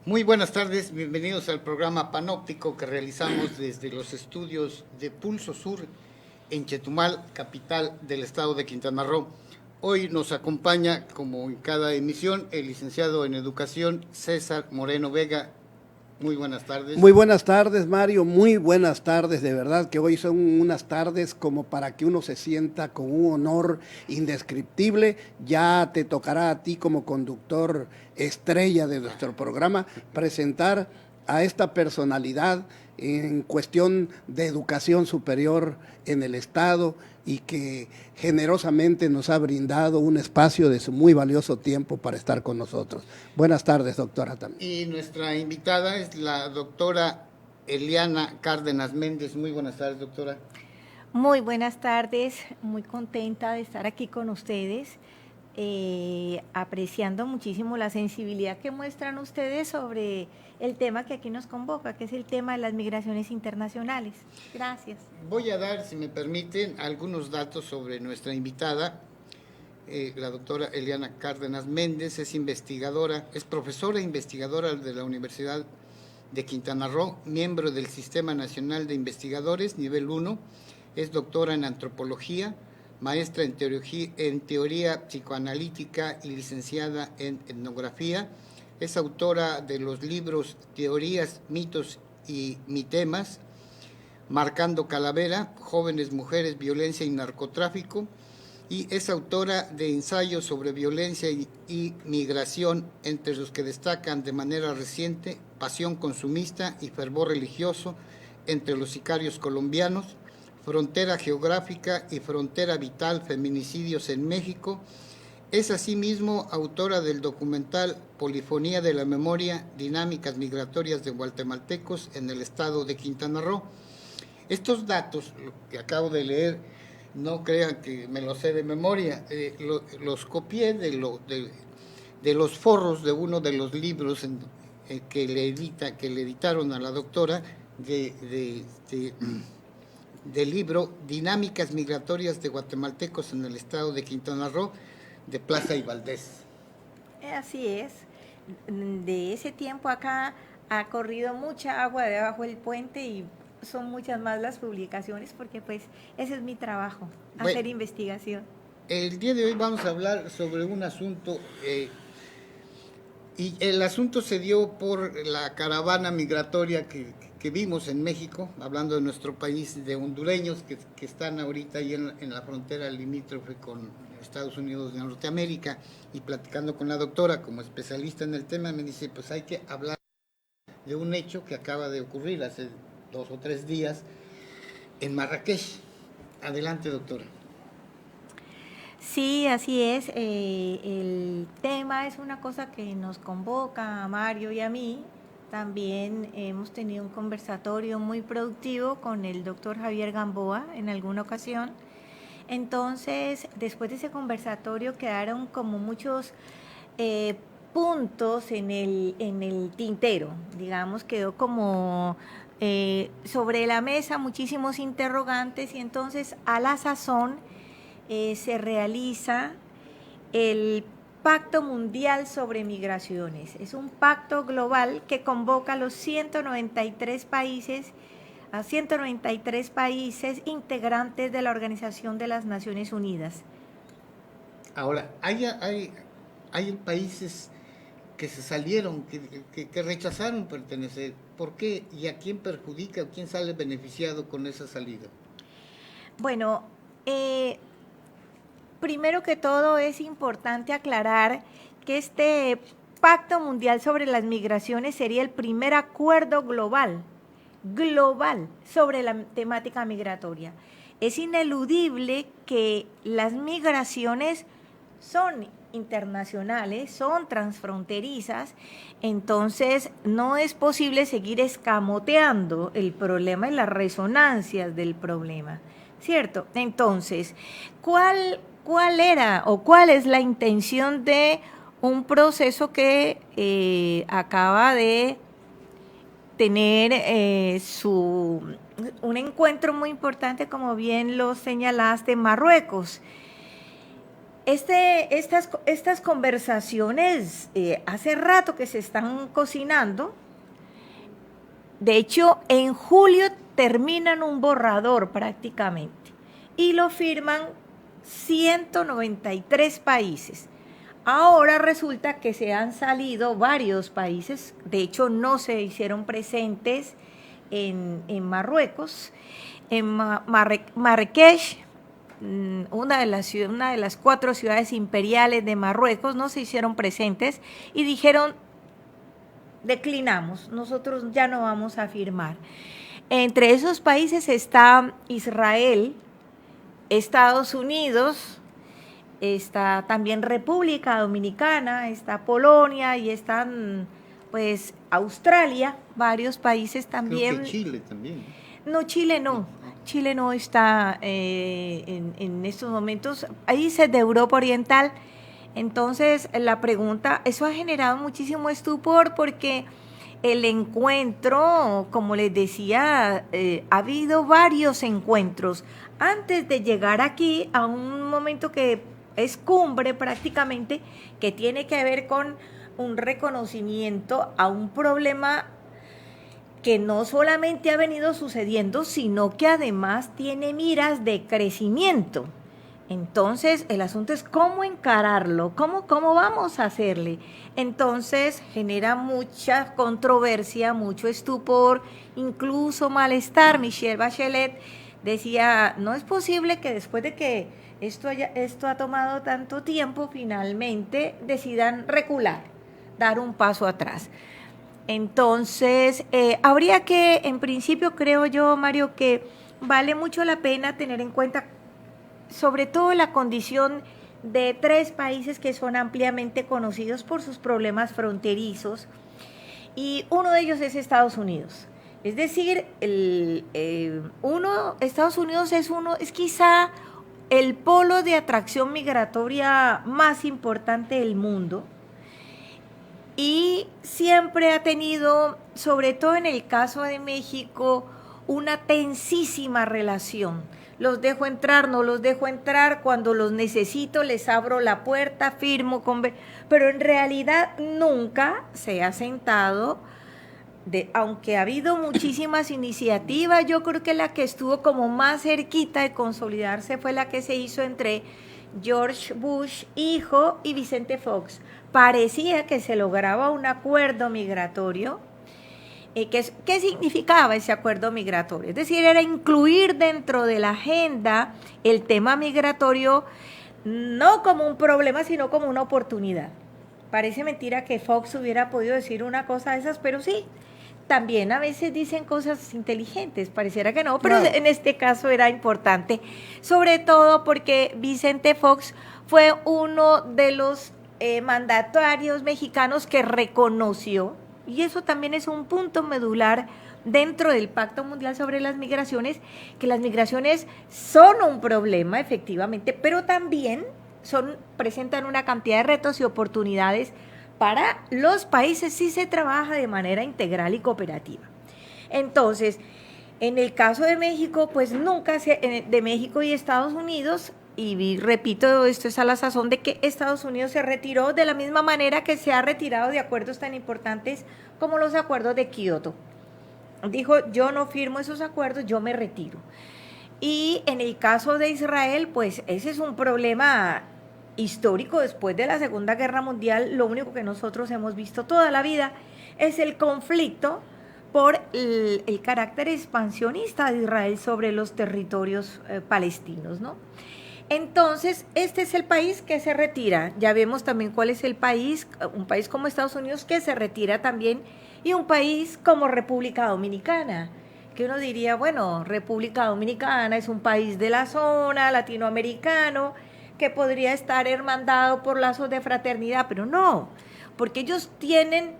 Muy buenas tardes, bienvenidos al programa Panóptico que realizamos desde los estudios de Pulso Sur en Chetumal, capital del estado de Quintana Roo. Hoy nos acompaña, como en cada emisión, el licenciado en Educación César Moreno Vega. Muy buenas tardes. Muy buenas tardes, Mario, muy buenas tardes, de verdad que hoy son unas tardes como para que uno se sienta con un honor indescriptible. Ya te tocará a ti como conductor estrella de nuestro programa presentar a esta personalidad en cuestión de educación superior en el Estado y que generosamente nos ha brindado un espacio de su muy valioso tiempo para estar con nosotros. Buenas tardes, doctora, también. Y nuestra invitada es la doctora Eliana Cárdenas Méndez. Muy buenas tardes, doctora. Muy buenas tardes, muy contenta de estar aquí con ustedes, apreciando muchísimo la sensibilidad que muestran ustedes sobre el tema que aquí nos convoca, que es el tema de las migraciones internacionales. Gracias. Voy a dar, si me permiten, algunos datos sobre nuestra invitada. La doctora Eliana Cárdenas Méndez es investigadora, es profesora e investigadora de la Universidad de Quintana Roo, miembro del Sistema Nacional de Investigadores, nivel 1, es doctora en antropología, maestra en teoría psicoanalítica y licenciada en etnografía. Es autora de los libros Teorías, mitos y mitemas, Marcando Calavera, Jóvenes, Mujeres, Violencia y Narcotráfico, y es autora de ensayos sobre violencia y migración, entre los que destacan de manera reciente Pasión consumista y fervor religioso entre los sicarios colombianos, Frontera geográfica y frontera vital, feminicidios en México. Es asimismo autora del documental Polifonía de la Memoria, dinámicas migratorias de guatemaltecos en el estado de Quintana Roo. Estos datos, lo que acabo de leer, no crean que me los sé de memoria, los copié de los forros de uno de los libros que le editaron a la doctora del libro Dinámicas migratorias de guatemaltecos en el estado de Quintana Roo, de Plaza y Valdés. Así es. De ese tiempo acá ha corrido mucha agua debajo del puente y son muchas más las publicaciones porque pues ese es mi trabajo, hacer investigación. El día de hoy vamos a hablar sobre un asunto y el asunto se dio por la caravana migratoria que vimos en México, hablando de nuestro país, de hondureños que están ahorita ahí en la frontera limítrofe con Estados Unidos de Norteamérica, y platicando con la doctora como especialista en el tema, me dice, pues hay que hablar de un hecho que acaba de ocurrir hace 2 o 3 días en Marrakech. Adelante, doctora. Sí, así es. El tema es una cosa que nos convoca a Mario y a mí. También hemos tenido un conversatorio muy productivo con el doctor Javier Gamboa en alguna ocasión. Entonces, después de ese conversatorio quedaron como muchos puntos en el tintero. Digamos, quedó como sobre la mesa muchísimos interrogantes y entonces a la sazón se realiza el Pacto Mundial sobre Migraciones. Es un pacto global que convoca a los 193 países integrantes de la Organización de las Naciones Unidas. Ahora, hay países que se salieron, que rechazaron pertenecer. ¿Por qué? ¿Y a quién perjudica o quién sale beneficiado con esa salida? Bueno, primero que todo es importante aclarar que este Pacto Mundial sobre las Migraciones sería el primer acuerdo global sobre la temática migratoria. Es ineludible que las migraciones son internacionales, son transfronterizas, entonces no es posible seguir escamoteando el problema y las resonancias del problema, ¿cierto? Entonces, ¿cuál era o cuál es la intención de un proceso que acaba de tener un encuentro muy importante, como bien lo señalaste, en Marruecos? Estas conversaciones hace rato que se están cocinando. De hecho, en julio terminan un borrador prácticamente y lo firman 193 países. Ahora resulta que se han salido varios países, de hecho no se hicieron presentes en Marruecos, en Marrakech, una de las 4 ciudades imperiales de Marruecos, no se hicieron presentes y dijeron: declinamos, nosotros ya no vamos a firmar. Entre esos países está Israel, Estados Unidos, está también República Dominicana, está Polonia y están pues Australia, varios países también. Creo que Chile también. No, Chile no. Chile no está en estos momentos, países de Europa Oriental. Entonces, la pregunta, eso ha generado muchísimo estupor porque el encuentro, como les decía, ha habido varios encuentros antes de llegar aquí a un momento que es cumbre prácticamente, que tiene que ver con un reconocimiento a un problema que no solamente ha venido sucediendo, sino que además tiene miras de crecimiento. Entonces, el asunto es cómo encararlo, cómo vamos a hacerle. Entonces, genera mucha controversia, mucho estupor, incluso malestar. Michelle Bachelet decía: no es posible que después de que esto ha tomado tanto tiempo, finalmente decidan recular, dar un paso atrás. Entonces, habría que, en principio, creo yo, Mario, que vale mucho la pena tener en cuenta sobre todo la condición de 3 países que son ampliamente conocidos por sus problemas fronterizos, y uno de ellos es Estados Unidos. Es decir, Estados Unidos es quizá el polo de atracción migratoria más importante del mundo, y siempre ha tenido, sobre todo en el caso de México, una tensísima relación. Los dejo entrar, no los dejo entrar, cuando los necesito les abro la puerta, firmo, pero en realidad nunca se ha sentado, aunque ha habido muchísimas iniciativas. Yo creo que la que estuvo como más cerquita de consolidarse fue la que se hizo entre George Bush hijo y Vicente Fox. Parecía que se lograba un acuerdo migratorio. ¿Qué significaba ese acuerdo migratorio? Es decir, era incluir dentro de la agenda el tema migratorio no como un problema, sino como una oportunidad. Parece mentira que Fox hubiera podido decir una cosa de esas, pero sí, también a veces dicen cosas inteligentes, pareciera que no, pero claro, en este caso era importante, sobre todo porque Vicente Fox fue uno de los mandatarios mexicanos que reconoció, y eso también es un punto medular dentro del Pacto Mundial sobre las Migraciones, que las migraciones son un problema, efectivamente, pero también presentan una cantidad de retos y oportunidades para los países si se trabaja de manera integral y cooperativa. Entonces, en el caso de México, pues de México y Estados Unidos, y repito, esto es a la sazón de que Estados Unidos se retiró de la misma manera que se ha retirado de acuerdos tan importantes como los acuerdos de Kioto. Dijo: yo no firmo esos acuerdos, yo me retiro. Y en el caso de Israel, pues ese es un problema histórico. Después de la Segunda Guerra Mundial, lo único que nosotros hemos visto toda la vida es el conflicto por el carácter expansionista de Israel sobre los territorios palestinos, ¿no? Entonces, este es el país que se retira. Ya vemos también cuál es el país, un país como Estados Unidos que se retira también, y un país como República Dominicana, que uno diría, bueno, República Dominicana es un país de la zona, latinoamericano, que podría estar hermandado por lazos de fraternidad, pero no, porque ellos tienen,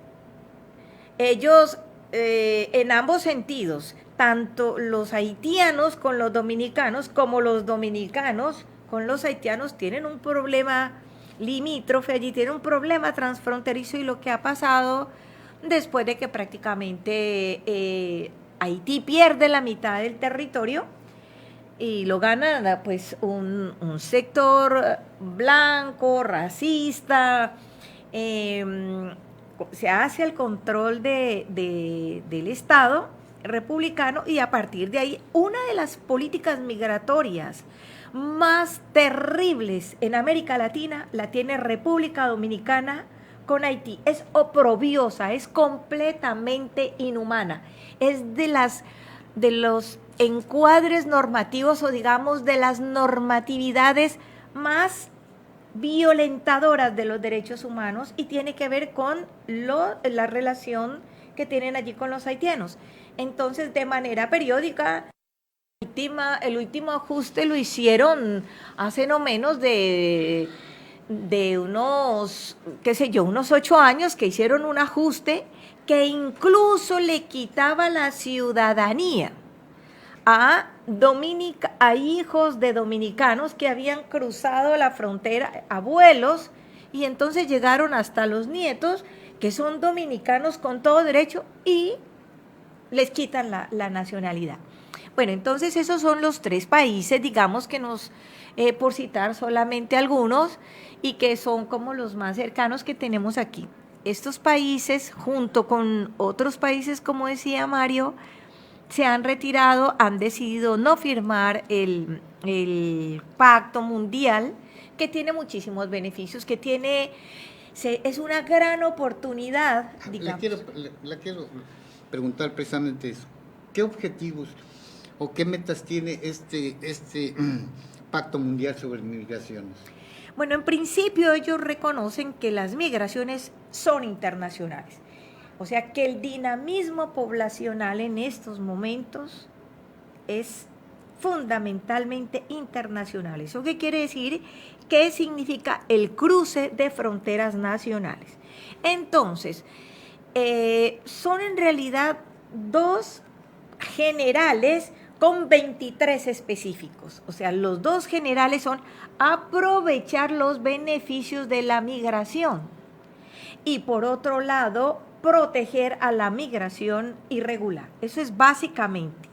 en ambos sentidos, tanto los haitianos con los dominicanos, como los dominicanos con los haitianos, tienen un problema limítrofe, allí tienen un problema transfronterizo, y lo que ha pasado después de que prácticamente Haití pierde la mitad del territorio, y lo gana pues un sector blanco, racista, se hace el control del Estado republicano, y a partir de ahí una de las políticas migratorias más terribles en América Latina la tiene República Dominicana con Haití. Es oprobiosa, es completamente inhumana, es de los encuadres normativos, o digamos de las normatividades más violentadoras de los derechos humanos, y tiene que ver con la relación que tienen allí con los haitianos. Entonces, de manera periódica, el último ajuste lo hicieron hace no menos de unos, qué sé yo, unos 8 años, que hicieron un ajuste que incluso le quitaba la ciudadanía a hijos de dominicanos que habían cruzado la frontera, abuelos, y entonces llegaron hasta los nietos, que son dominicanos con todo derecho, y les quitan la nacionalidad. Bueno, entonces esos son los 3 países, digamos, que por citar solamente algunos, y que son como los más cercanos que tenemos aquí. Estos países, junto con otros países, como decía Mario, se han retirado, han decidido no firmar el Pacto Mundial, que tiene muchísimos beneficios, es una gran oportunidad, digamos. Le quiero preguntar precisamente eso. ¿Qué objetivos o qué metas tiene este Pacto Mundial sobre Migraciones? Bueno, en principio ellos reconocen que las migraciones son internacionales. O sea, que el dinamismo poblacional en estos momentos es fundamentalmente internacional. ¿Eso qué quiere decir? ¿Qué significa el cruce de fronteras nacionales? Entonces, son en realidad 2 generales con 23 específicos. O sea, los 2 generales son aprovechar los beneficios de la migración y, por otro lado, proteger a la migración irregular. Eso es básicamente,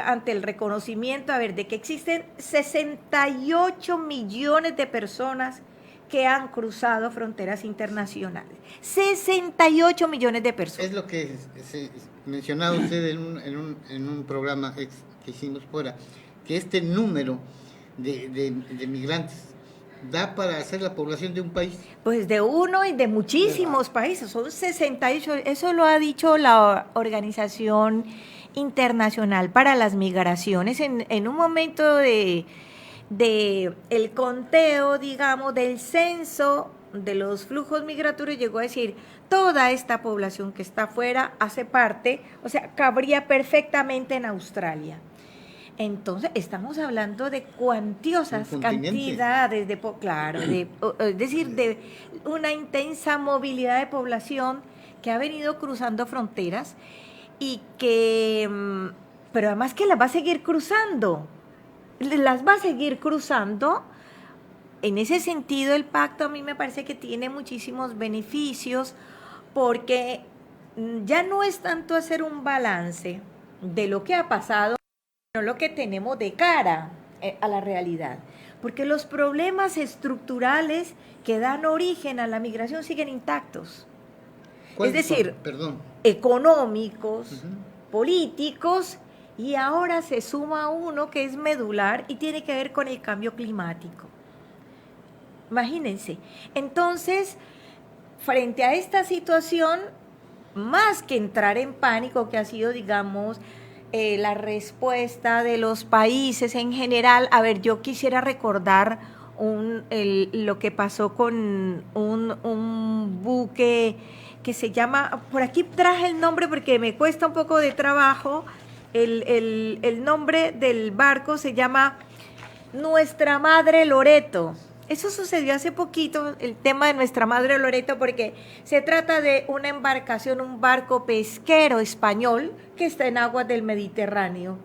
ante el reconocimiento, de que existen 68 millones de personas que han cruzado fronteras internacionales. 68 millones de personas. Es lo que mencionaba usted en un programa que hicimos fuera, que este número de migrantes da para hacer la población de un país. Pues de uno y de muchísimos países, son 68, eso lo ha dicho la Organización Internacional para las Migraciones en un momento de el conteo, digamos, del censo de los flujos migratorios, llegó a decir, toda esta población que está afuera hace parte, o sea, cabría perfectamente en Australia. Entonces, estamos hablando de cuantiosas cantidades es decir, de una intensa movilidad de población que ha venido cruzando fronteras y pero además que las va a seguir cruzando. En ese sentido, el pacto a mí me parece que tiene muchísimos beneficios, porque ya no es tanto hacer un balance de lo que ha pasado, sino lo que tenemos de cara a la realidad. Porque los problemas estructurales que dan origen a la migración siguen intactos. Es decir, económicos, políticos, y ahora se suma uno que es medular y tiene que ver con el cambio climático. Imagínense. Entonces, frente a esta situación, más que entrar en pánico, que ha sido, digamos, la respuesta de los países en general, yo quisiera recordar lo que pasó con un buque que se llama, por aquí traje el nombre porque me cuesta un poco de trabajo, el nombre del barco se llama Nuestra Madre Loreto. Eso sucedió hace poquito, el tema de Nuestra Madre Loreto, porque se trata de una embarcación, un barco pesquero español que está en aguas del Mediterráneo.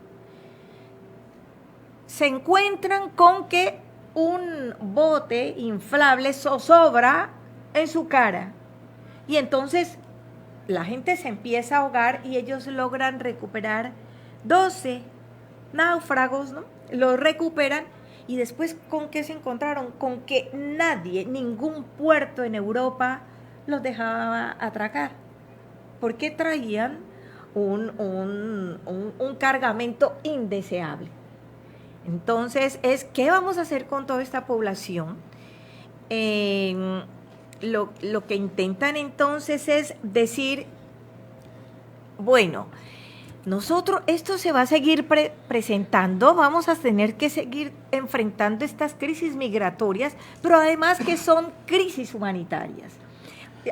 Se encuentran con que un bote inflable zozobra en su cara. Y entonces la gente se empieza a ahogar y ellos logran recuperar 12 náufragos, ¿no?, los recuperan y después ¿con qué se encontraron? Con que nadie, ningún puerto en Europa los dejaba atracar, porque traían un cargamento indeseable. Entonces, ¿qué vamos a hacer con toda esta población? Lo que intentan entonces es decir, bueno, nosotros, esto se va a seguir presentando, vamos a tener que seguir enfrentando estas crisis migratorias, pero además que son crisis humanitarias.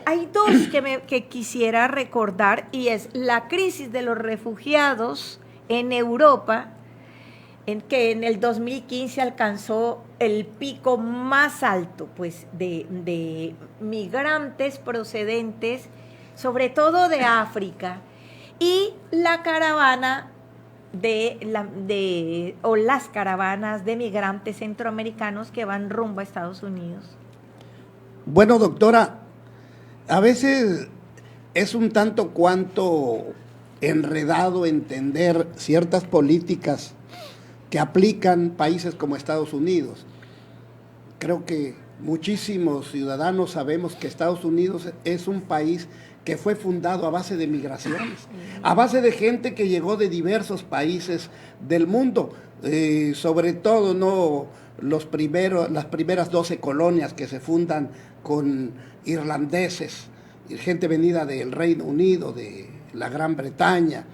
Hay dos que quisiera recordar, y es la crisis de los refugiados en Europa, que en el 2015 alcanzó el pico más alto, pues, de migrantes procedentes, sobre todo de África, y la caravana las caravanas de migrantes centroamericanos que van rumbo a Estados Unidos. Bueno, doctora, a veces es un tanto cuanto enredado entender ciertas políticas que aplican países como Estados Unidos. Creo que muchísimos ciudadanos sabemos que Estados Unidos es un país que fue fundado a base de migraciones, a base de gente que llegó de diversos países del mundo, sobre todo no las primeras 12 colonias que se fundan con irlandeses, gente venida del Reino Unido, de la Gran Bretaña,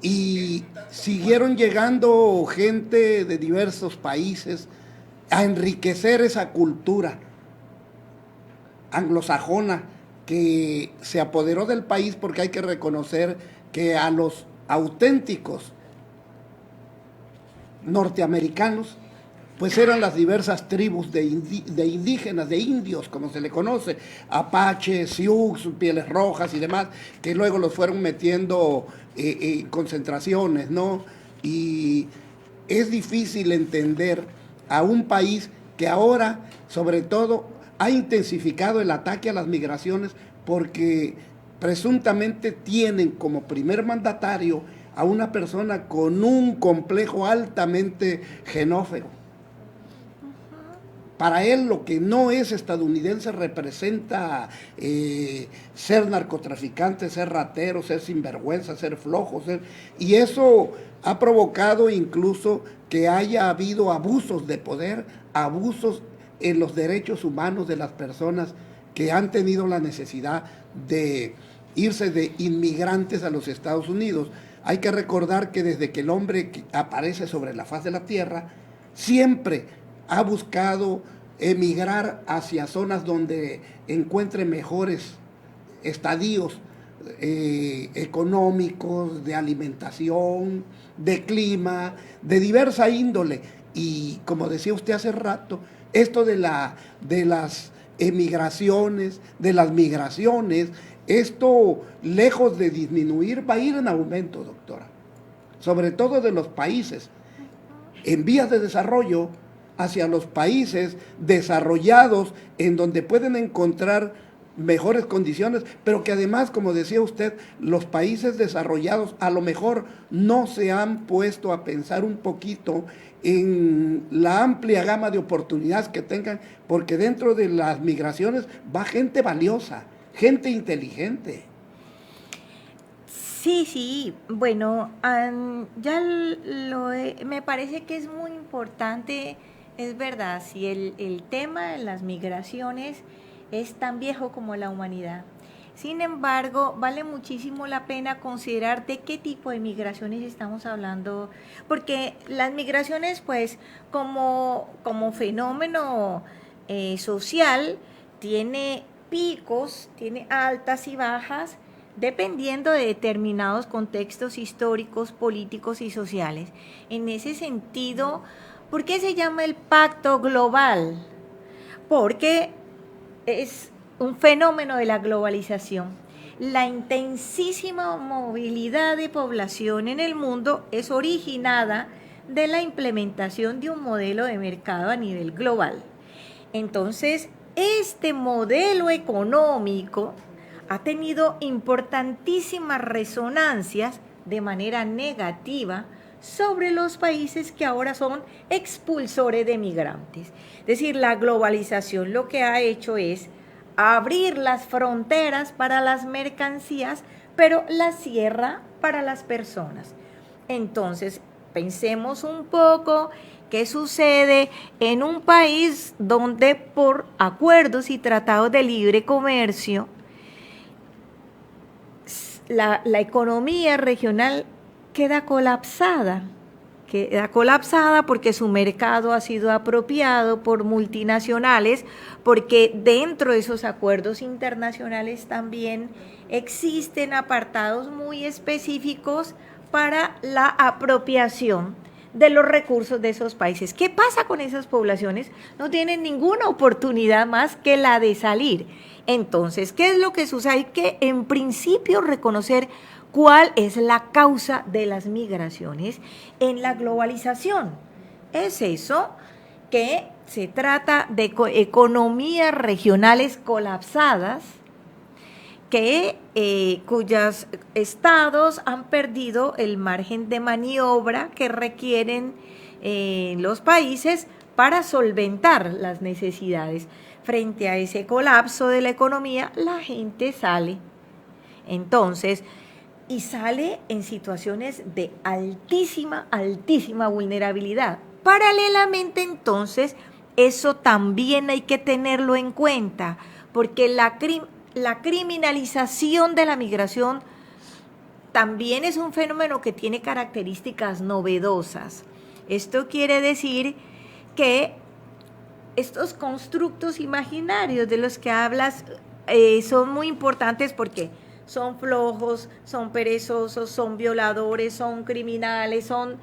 y siguieron llegando gente de diversos países a enriquecer esa cultura anglosajona que se apoderó del país, porque hay que reconocer que a los auténticos norteamericanos pues eran las diversas tribus de indígenas, de indios, como se le conoce, apaches, sioux, pieles rojas y demás, que luego los fueron metiendo en concentraciones, ¿no? Y es difícil entender a un país que ahora, sobre todo, ha intensificado el ataque a las migraciones porque presuntamente tienen como primer mandatario a una persona con un complejo altamente xenófobo. Para él lo que no es estadounidense representa ser narcotraficante, ser ratero, ser sinvergüenza, ser flojo, y eso ha provocado incluso que haya habido abusos de poder, abusos en los derechos humanos de las personas que han tenido la necesidad de irse de inmigrantes a los Estados Unidos. Hay que recordar que desde que el hombre aparece sobre la faz de la tierra, siempre ha buscado emigrar hacia zonas donde encuentre mejores estadios económicos, de alimentación, de clima, de diversa índole. Y como decía usted hace rato, esto de las emigraciones, de las migraciones, esto lejos de disminuir va a ir en aumento, doctora. Sobre todo de los países en vías de desarrollo hacia los países desarrollados en donde pueden encontrar mejores condiciones, pero que además, como decía usted, los países desarrollados a lo mejor no se han puesto a pensar un poquito en la amplia gama de oportunidades que tengan, porque dentro de las migraciones va gente valiosa, gente inteligente. Sí, bueno, me parece que es muy importante, es verdad, si el tema de las migraciones es tan viejo como la humanidad. Sin embargo, vale muchísimo la pena considerar de qué tipo de migraciones estamos hablando, porque las migraciones, pues, como fenómeno social, tiene picos, tiene altas y bajas, dependiendo de determinados contextos históricos, políticos y sociales. En ese sentido, ¿por qué se llama el Pacto Global? Porque es un fenómeno de la globalización. La intensísima movilidad de población en el mundo es originada de la implementación de un modelo de mercado a nivel global. Entonces, este modelo económico ha tenido importantísimas resonancias de manera negativa, sobre los países que ahora son expulsores de migrantes. Es decir, la globalización lo que ha hecho es abrir las fronteras para las mercancías, pero las cierra para las personas. Entonces, pensemos un poco qué sucede en un país donde por acuerdos y tratados de libre comercio la economía regional queda colapsada porque su mercado ha sido apropiado por multinacionales, porque dentro de esos acuerdos internacionales también existen apartados muy específicos para la apropiación de los recursos de esos países. ¿Qué pasa con esas poblaciones? No tienen ninguna oportunidad más que la de salir. Entonces, ¿qué es lo que sucede? Hay que, en principio, reconocer cuál es la causa de las migraciones en la globalización. Es eso, que se trata de economías regionales colapsadas, cuyos estados han perdido el margen de maniobra que requieren los países para solventar las necesidades. Frente a ese colapso de la economía, la gente sale. Entonces, y sale en situaciones de altísima vulnerabilidad. Paralelamente, entonces, eso también hay que tenerlo en cuenta, porque la criminalización de la migración también es un fenómeno que tiene características novedosas. Esto quiere decir que estos constructos imaginarios de los que hablas son muy importantes porque son flojos, son perezosos, son violadores, son criminales, es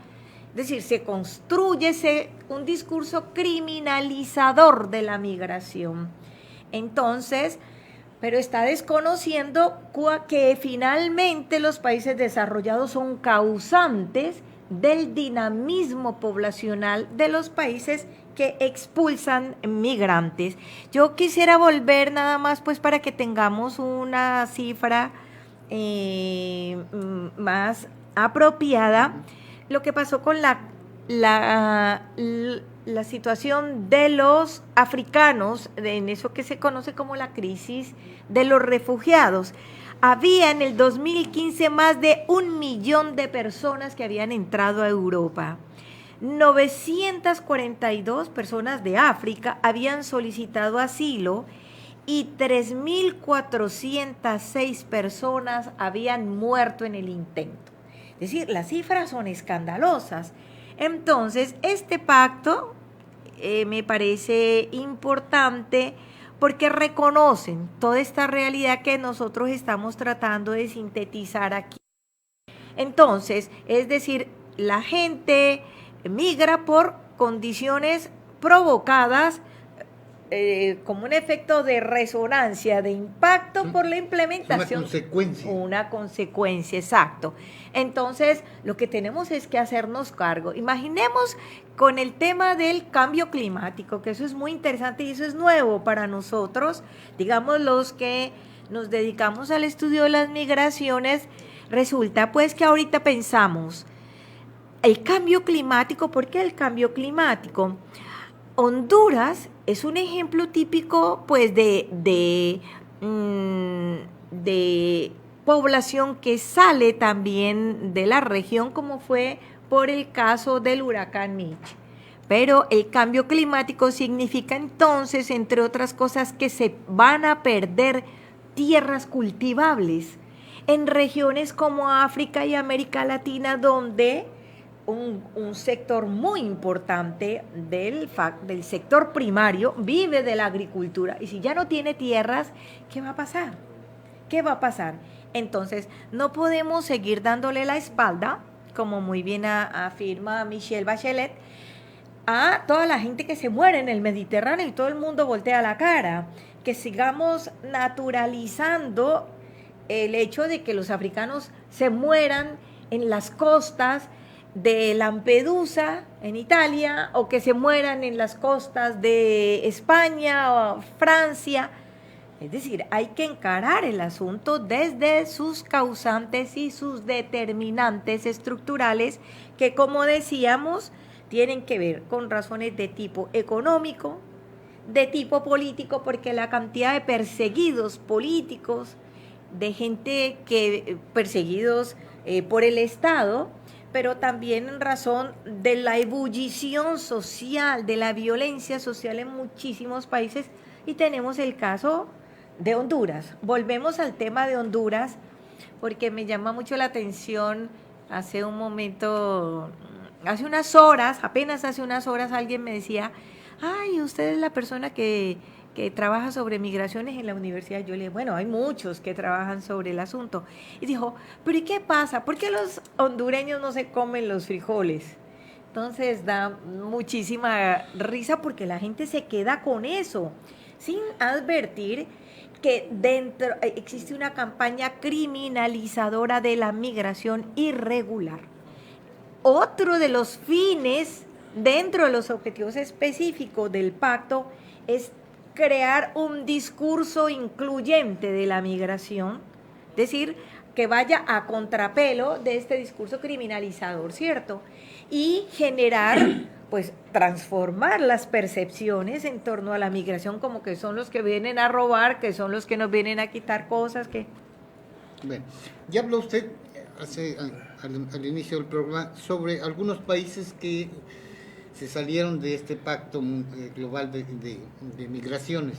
decir, se construye un discurso criminalizador de la migración. Entonces, pero está desconociendo que finalmente los países desarrollados son causantes del dinamismo poblacional de los países que expulsan migrantes. Yo quisiera volver nada más pues para que tengamos una cifra más apropiada, lo que pasó con la situación de los africanos, en eso que se conoce como la crisis de los refugiados. Había en el 2015 más de 1 millón de personas que habían entrado a Europa. 942 personas de África habían solicitado asilo y 3.406 personas habían muerto en el intento. Es decir, las cifras son escandalosas. Entonces, este pacto me parece importante porque reconocen toda esta realidad que nosotros estamos tratando de sintetizar aquí. Entonces, es decir, la gente migra por condiciones provocadas como un efecto de resonancia, de impacto por la implementación. Una consecuencia. Una consecuencia, exacto. Entonces, lo que tenemos es que hacernos cargo. Imaginemos con el tema del cambio climático, que eso es muy interesante y eso es nuevo para nosotros, digamos los que nos dedicamos al estudio de las migraciones. Resulta pues que ahorita pensamos, el cambio climático, ¿por qué el cambio climático? Honduras es un ejemplo típico pues de población que sale también de la región, como fue por el caso del huracán Mitch. Pero el cambio climático significa entonces, entre otras cosas, que se van a perder tierras cultivables en regiones como África y América Latina, donde un sector muy importante del sector primario vive de la agricultura. Y si ya no tiene tierras, ¿qué va a pasar? ¿Qué va a pasar? Entonces, no podemos seguir dándole la espalda, como muy bien afirma Michelle Bachelet, a toda la gente que se muere en el Mediterráneo y todo el mundo voltea la cara. Que sigamos naturalizando el hecho de que los africanos se mueran en las costas de Lampedusa, en Italia, o que se mueran en las costas de España o Francia. Es decir, hay que encarar el asunto desde sus causantes y sus determinantes estructurales que, como decíamos, tienen que ver con razones de tipo económico, de tipo político, porque la cantidad de perseguidos políticos, de gente que perseguidos por el Estado, pero también en razón de la ebullición social, de la violencia social en muchísimos países, y tenemos el caso de Honduras. Volvemos al tema de Honduras, porque me llama mucho la atención. Hace un momento, hace unas horas, apenas hace unas horas, alguien me decía, ay, usted es la persona que trabaja sobre migraciones en la universidad. Yo le dije, bueno, hay muchos que trabajan sobre el asunto. Y dijo, pero ¿y qué pasa? ¿Por qué los hondureños no se comen los frijoles? Entonces da muchísima risa porque la gente se queda con eso, sin advertir que dentro existe una campaña criminalizadora de la migración irregular. Otro de los fines dentro de los objetivos específicos del pacto es crear un discurso incluyente de la migración, es decir, que vaya a contrapelo de este discurso criminalizador, ¿cierto? Y generar, pues, transformar las percepciones en torno a la migración como que son los que vienen a robar, que son los que nos vienen a quitar cosas, que... Bueno, ya habló usted al inicio del programa sobre algunos países que se salieron de este pacto global de migraciones,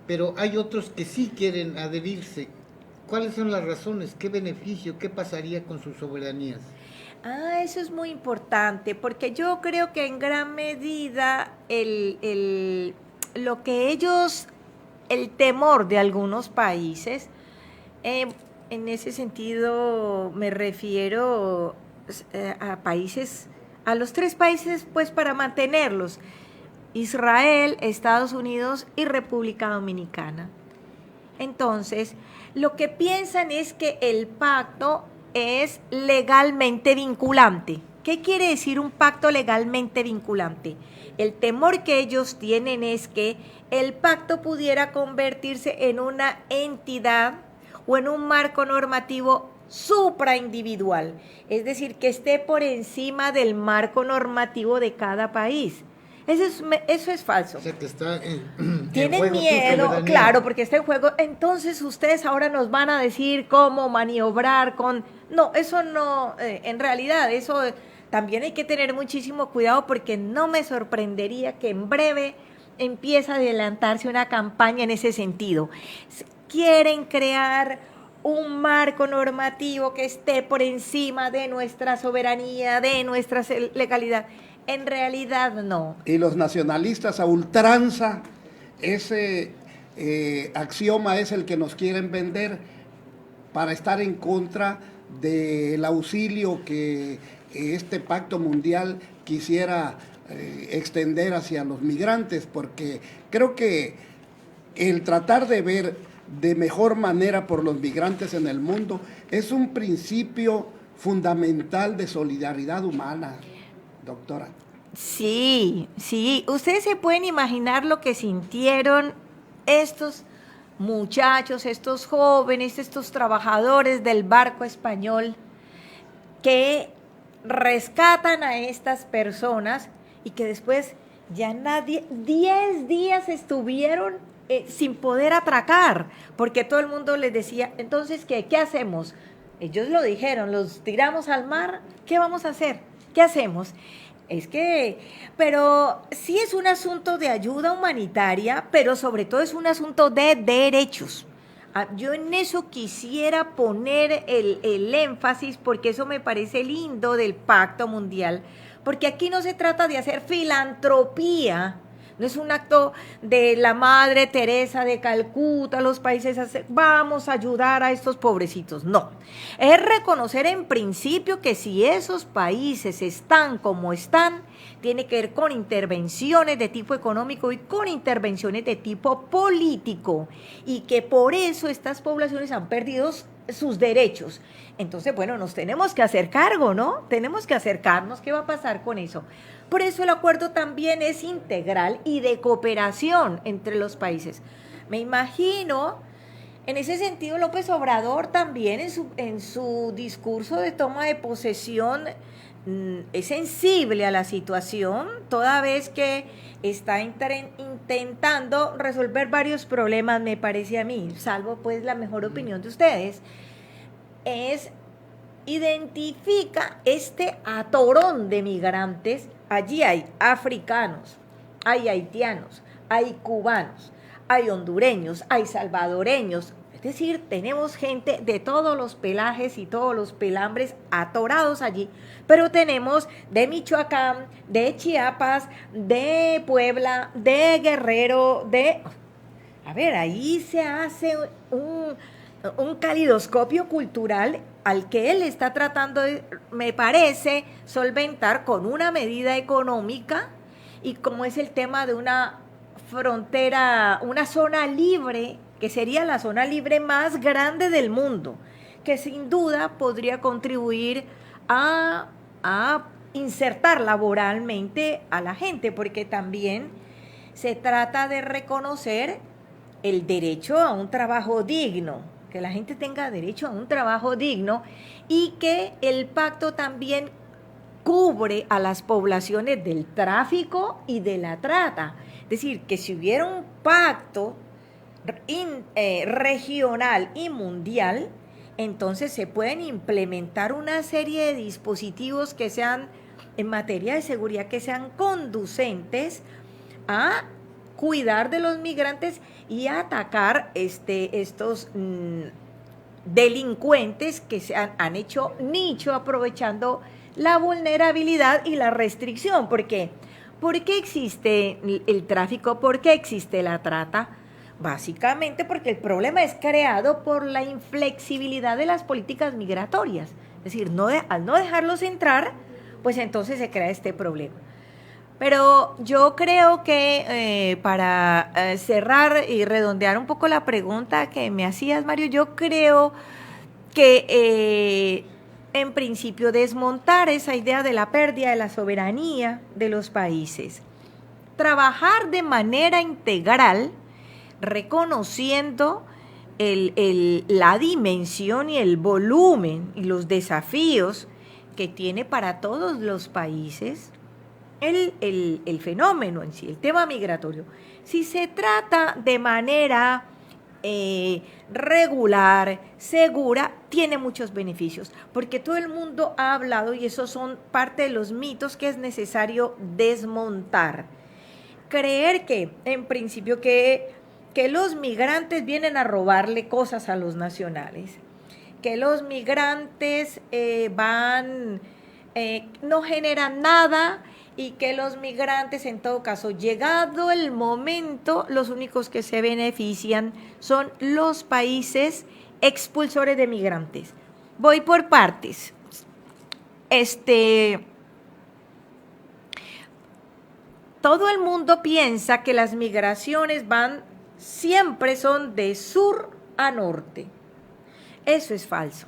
pero hay otros que sí quieren adherirse. ¿Cuáles son las razones? ¿Qué beneficio? ¿Qué pasaría con sus soberanías? Eso es muy importante, porque yo creo que en gran medida lo que ellos, el temor de algunos países, en ese sentido me refiero a países, a los 3 países, pues, para mantenerlos: Israel, Estados Unidos y República Dominicana. Entonces, lo que piensan es que el pacto es legalmente vinculante. ¿Qué quiere decir un pacto legalmente vinculante? El temor que ellos tienen es que el pacto pudiera convertirse en una entidad o en un marco normativo supraindividual, es decir, que esté por encima del marco normativo de cada país. Eso es falso. O sea, que está Tienen miedo, claro, porque está en juego. Entonces ustedes ahora nos van a decir cómo maniobrar con... No, eso no, en realidad, eso también hay que tener muchísimo cuidado, porque no me sorprendería que en breve empiece a adelantarse una campaña en ese sentido. Quieren crear un marco normativo que esté por encima de nuestra soberanía, de nuestra legalidad. En realidad no. Y los nacionalistas a ultranza, ese axioma es el que nos quieren vender para estar en contra del auxilio que este pacto mundial quisiera extender hacia los migrantes, porque creo que el tratar de ver de mejor manera por los migrantes en el mundo es un principio fundamental de solidaridad humana. Doctora. Sí, sí. Ustedes se pueden imaginar lo que sintieron estos muchachos, estos jóvenes, estos trabajadores del barco español que rescatan a estas personas y que después ya 10 días estuvieron sin poder atracar, porque todo el mundo les decía, entonces, ¿qué hacemos? Ellos lo dijeron, los tiramos al mar, ¿qué vamos a hacer? ¿Qué hacemos? Pero sí es un asunto de ayuda humanitaria, pero sobre todo es un asunto de derechos. Yo en eso quisiera poner el énfasis, porque eso me parece lindo del Pacto Mundial, porque aquí no se trata de hacer filantropía. No es un acto de la Madre Teresa de Calcuta, los países, vamos a ayudar a estos pobrecitos. No, es reconocer en principio que si esos países están como están, tiene que ver con intervenciones de tipo económico y con intervenciones de tipo político, y que por eso estas poblaciones han perdido sus derechos. Entonces, bueno, nos tenemos que hacer cargo, ¿no? Tenemos que acercarnos. ¿Qué va a pasar con eso? Por eso el acuerdo también es integral y de cooperación entre los países. Me imagino, en ese sentido, López Obrador también en su discurso de toma de posesión es sensible a la situación, toda vez que está intentando resolver varios problemas, me parece a mí, salvo pues la mejor opinión de ustedes, identifica este atorón de migrantes. Allí hay africanos, hay haitianos, hay cubanos, hay hondureños, hay salvadoreños. Es decir, tenemos gente de todos los pelajes y todos los pelambres atorados allí, pero tenemos de Michoacán, de Chiapas, de Puebla, de Guerrero, A ver, ahí se hace un calidoscopio cultural al que él está tratando de, me parece, solventar con una medida económica, y como es el tema de una frontera, una zona libre, que sería la zona libre más grande del mundo, que sin duda podría contribuir a insertar laboralmente a la gente, porque también se trata de reconocer el derecho a un trabajo digno, que la gente tenga derecho a un trabajo digno, y que el pacto también cubre a las poblaciones del tráfico y de la trata. Es decir, que si hubiera un pacto regional y mundial, entonces se pueden implementar una serie de dispositivos que sean, en materia de seguridad, que sean conducentes a cuidar de los migrantes y a atacar estos delincuentes que han hecho nicho aprovechando la vulnerabilidad y la restricción. ¿Por qué? ¿Por qué existe el tráfico? ¿Por qué existe la trata? Básicamente porque el problema es creado por la inflexibilidad de las políticas migratorias. Es decir, al no dejarlos entrar, pues entonces se crea este problema. Pero yo creo que para cerrar y redondear un poco la pregunta que me hacías, Mario, yo creo que en principio desmontar esa idea de la pérdida de la soberanía de los países, trabajar de manera integral, reconociendo la dimensión y el volumen y los desafíos que tiene para todos los países el fenómeno en sí, el tema migratorio. Si se trata de manera regular, segura, tiene muchos beneficios, porque todo el mundo ha hablado, y esos son parte de los mitos que es necesario desmontar. Creer que, en principio, que los migrantes vienen a robarle cosas a los nacionales, que los migrantes no generan nada, y que los migrantes, en todo caso, llegado el momento, los únicos que se benefician son los países expulsores de migrantes. Voy por partes. Todo el mundo piensa que las migraciones siempre son de sur a norte. Eso es falso.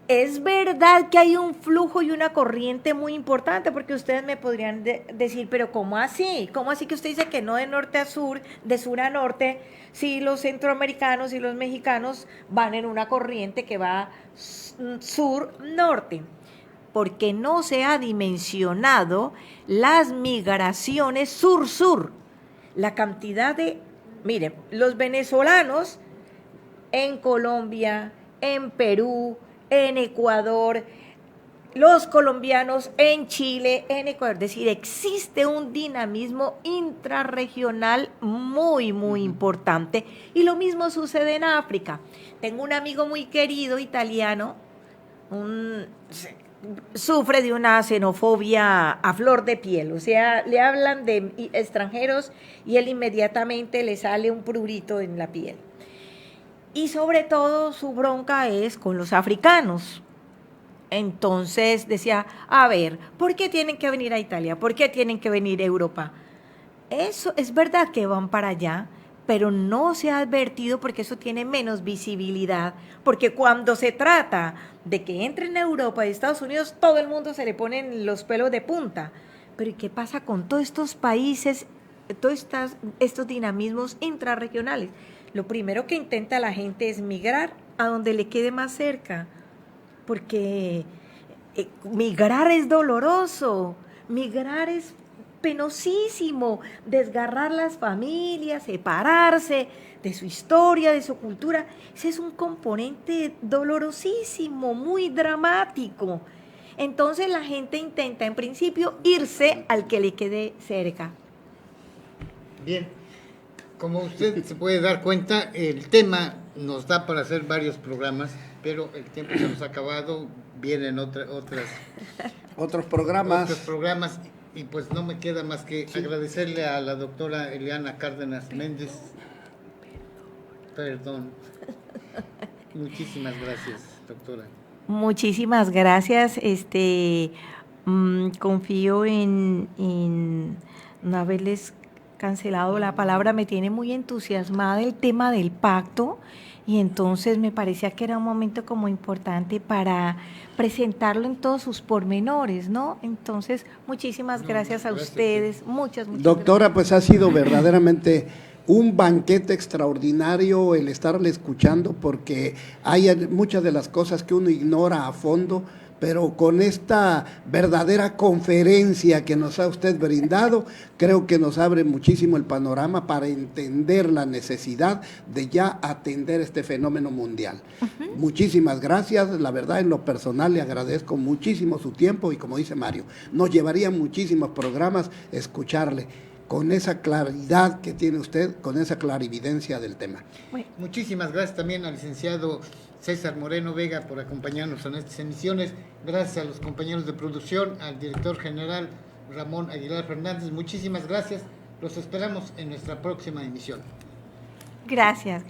Es verdad que hay un flujo y una corriente muy importante, porque ustedes me podrían decir, pero ¿cómo así? ¿Cómo así que usted dice que no de norte a sur, de sur a norte, si los centroamericanos y los mexicanos van en una corriente que va sur-norte? Porque no se ha dimensionado las migraciones sur-sur. La cantidad miren, los venezolanos en Colombia, en Perú, en Ecuador, los colombianos en Chile, en Ecuador. Es decir, existe un dinamismo intrarregional muy, muy importante, y lo mismo sucede en África. Tengo un amigo muy querido italiano, sufre de una xenofobia a flor de piel, o sea, le hablan de extranjeros y él inmediatamente le sale un prurito en la piel. Y sobre todo su bronca es con los africanos. Entonces decía, a ver, ¿por qué tienen que venir a Italia? ¿Por qué tienen que venir a Europa? Eso es verdad que van para allá, pero no se ha advertido, porque eso tiene menos visibilidad, porque cuando se trata de que entren a Europa y Estados Unidos, todo el mundo se le ponen los pelos de punta. Pero ¿y qué pasa con todos estos países estos dinamismos intrarregionales. Lo primero que intenta la gente es migrar a donde le quede más cerca, porque migrar es doloroso, migrar es penosísimo, desgarrar las familias, separarse de su historia, de su cultura. Ese es un componente dolorosísimo, muy dramático. Entonces la gente intenta en principio irse al que le quede cerca. Bien, como usted se puede dar cuenta, el tema nos da para hacer varios programas, pero el tiempo se nos ha acabado, vienen Otros programas. y pues no me queda más que agradecerle a la doctora Eliana Cárdenas Méndez. Perdón. Muchísimas gracias, doctora. Muchísimas gracias. Confío en no haberles cancelado la palabra. Me tiene muy entusiasmada el tema del pacto y entonces me parecía que era un momento como importante para presentarlo en todos sus pormenores, ¿no? Entonces, muchísimas gracias a ustedes. Muchas Doctora, gracias. pues ha sido verdaderamente un banquete extraordinario el estarle escuchando, porque hay muchas de las cosas que uno ignora a fondo, pero con esta verdadera conferencia que nos ha usted brindado, creo que nos abre muchísimo el panorama para entender la necesidad de ya atender este fenómeno mundial. Muchísimas gracias, la verdad en lo personal le agradezco muchísimo su tiempo y como dice Mario, nos llevaría muchísimos programas escucharle con esa claridad que tiene usted, con esa clarividencia del tema. Muchísimas gracias también al licenciado César Moreno Vega por acompañarnos en estas emisiones. Gracias a los compañeros de producción, al director general Ramón Aguilar Fernández. Muchísimas gracias. Los esperamos en nuestra próxima emisión. Gracias.